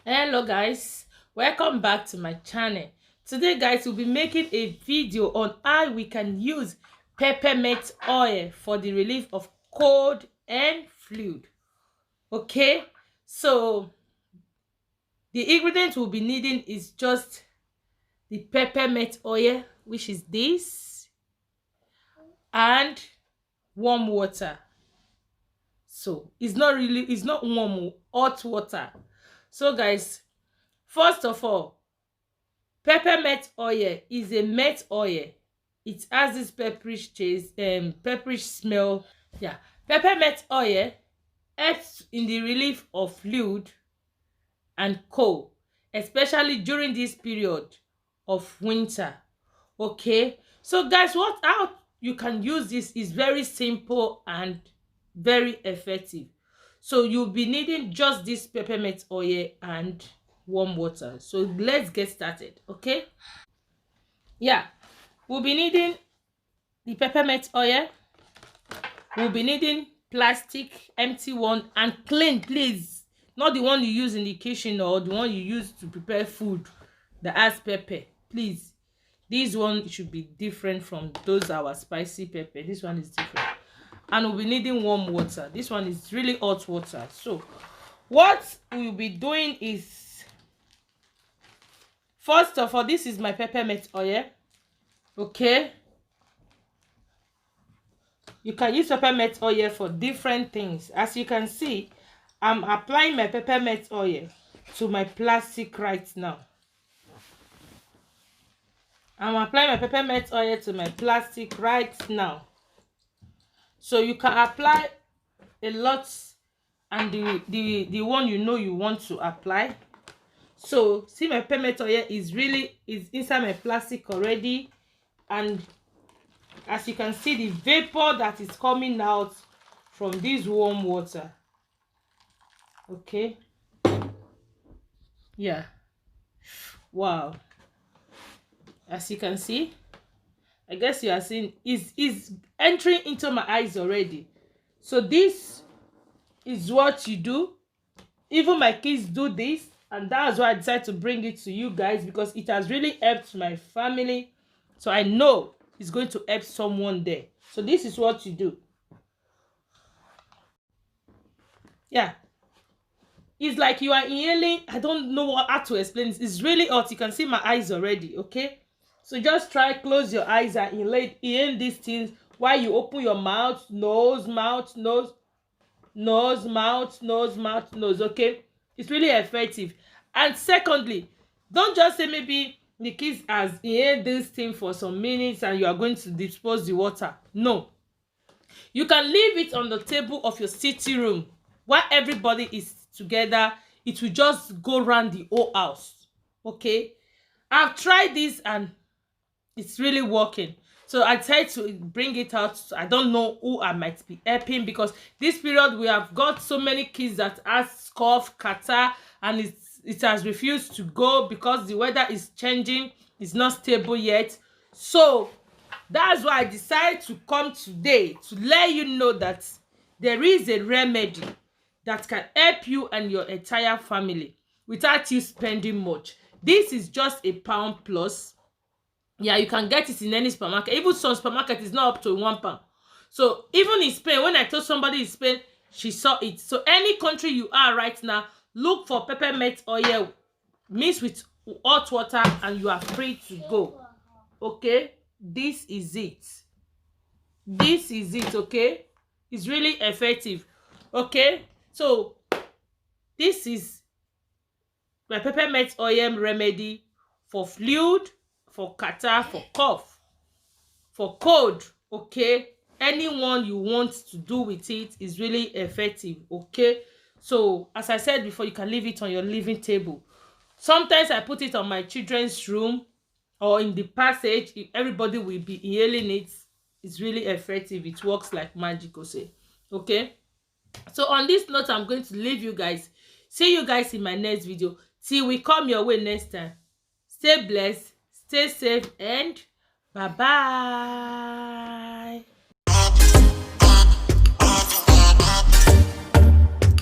Hello guys, welcome back to my channel. Today guys, we'll be making a video on how we can use peppermint oil for the relief of cold and flu. Okay, so the ingredients we'll be needing is just the peppermint oil, which is this, and warm water. So it's not warm, hot water. So guys, first of all, peppermint oil is a mint oil. It has this pepperish taste, pepperish smell. Yeah, peppermint oil helps in the relief of flu and cold, especially during this period of winter. Okay, so guys, what how you can use this is very simple and very effective. So you'll be needing just this peppermint oil and warm water. So let's get started. Okay, yeah, we'll be needing the peppermint oil. We'll be needing plastic empty one and clean, please, not the one you use in the kitchen or the one you use to prepare food that has pepper. Please, this one should be different from those our spicy pepper. This one is different. And we'll be needing warm water. This one is really hot water. So what we'll be doing is, first of all, this is my peppermint oil. Okay, you can use peppermint oil for different things. As you can see, I'm applying my peppermint oil to my plastic right now. I'm applying my peppermint oil to my plastic right now. So you can apply a lot, and the one you want to apply. So see, my peppermint oil is inside my plastic already, and as you can see, the vapor that is coming out from this warm water. Okay, yeah, wow, as you can see, I guess you are seeing is entering into my eyes already. So this is what you do. Even my kids do this, and that's why I decided to bring it to you guys, because it has really helped my family. So I know it's going to help someone there. So this is what you do. Yeah, it's like you are inhaling. I don't know how to explain this. It's really hot. You can see my eyes already. Okay, so just try, close your eyes and inhale these things while you open your mouth. Nose, mouth, nose, nose, mouth, nose, mouth, nose. Okay, it's really effective. And secondly, don't just say maybe the kids has inhaled this thing for some minutes and you are going to dispose the water. No, you can leave it on the table of your sitting room while everybody is together. It will just go around the whole house. Okay, I've tried this and it's really working. So I tried to bring it out. I don't know who I might be helping, because this period we have got so many kids that has cough, catarrh, and it has refused to go because the weather is changing. It's not stable yet. So that's why I decided to come today to let you know that there is a remedy that can help you and your entire family without you spending much. This is just a pound plus. Yeah, you can get it in any supermarket. Even some supermarket is not up to £1. So even in Spain, when I told somebody in Spain, she saw it. So any country you are right now, look for peppermint oil mixed with hot water and you are free to go. Okay, this is it. This is it. Okay, it's really effective. Okay, so this is my peppermint oil remedy for flu, for catarrh, for cough, for cold. Okay, anyone you want to do with it is really effective. Okay, so as I said before, you can leave it on your living table. Sometimes I put it on my children's room or in the passage. If everybody will be inhaling it, it's really effective. It works like magic. Okay, so on this note, I'm going to leave you guys. See you guys in my next video. Till we come your way next time. Stay blessed, stay safe, and bye bye.